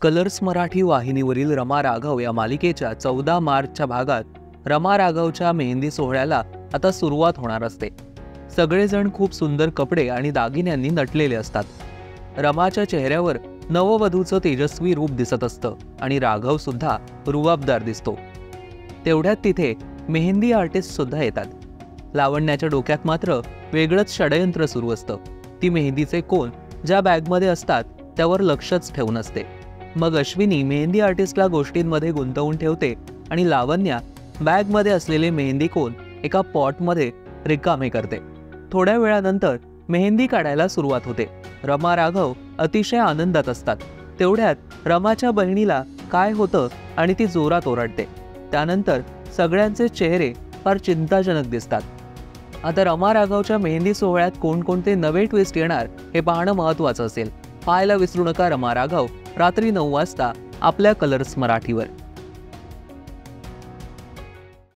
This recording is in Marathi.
कलर्स मराठी वाहिनीवरील रमा राघव या मालिकेच्या 14 मार्चच्या भागात रमा राघवच्या मेहंदी सोहळ्याला आता सुरुवात होणार असते। सगळेजण खूप सुंदर कपडे आणि दागिन्यांनी नटलेले असतात। रमाच्या चेहऱ्यावर नववधूचं तेजस्वी रूप दिसत असतं आणि राघव सुद्धा रुबाबदार दिसतो। तेवढ्यात तिथे मेहंदी आर्टिस्ट सुद्धा येतात। लावण्याच्या डोक्यात मात्र वेगळंच षडयंत्र सुरू असतं। ती मेहंदीचे कोन ज्या बॅगमध्ये असतात त्यावर लक्षच ठेवून असते। मग अश्विनी मेहंदी आर्टिस्टला गोष्टींमध्ये गुंतवून ठेवते आणि लावण्या बॅगमध्ये असलेले मेहंदी कोन एका पॉटमध्ये रिकामे करते। थोड्या वेळानंतर मेहंदी काढायला सुरुवात होते। रमा राघव अतिशय आनंदात असतात। तेवढ्यात रमाच्या बहिणीला काय होतं आणि ती जोरात ओरडते। त्यानंतर सगळ्यांचे चेहरे फार चिंताजनक दिसतात। आता रमा राघवच्या मेहंदी सोहळ्यात कोणकोणते नवे ट्विस्ट येणार हे पाहणं महत्त्वाचं असेल। पाहायला विसरू नका रमा राघव रात्री 9 वाजता आपल्या कलर्स मराठीवर।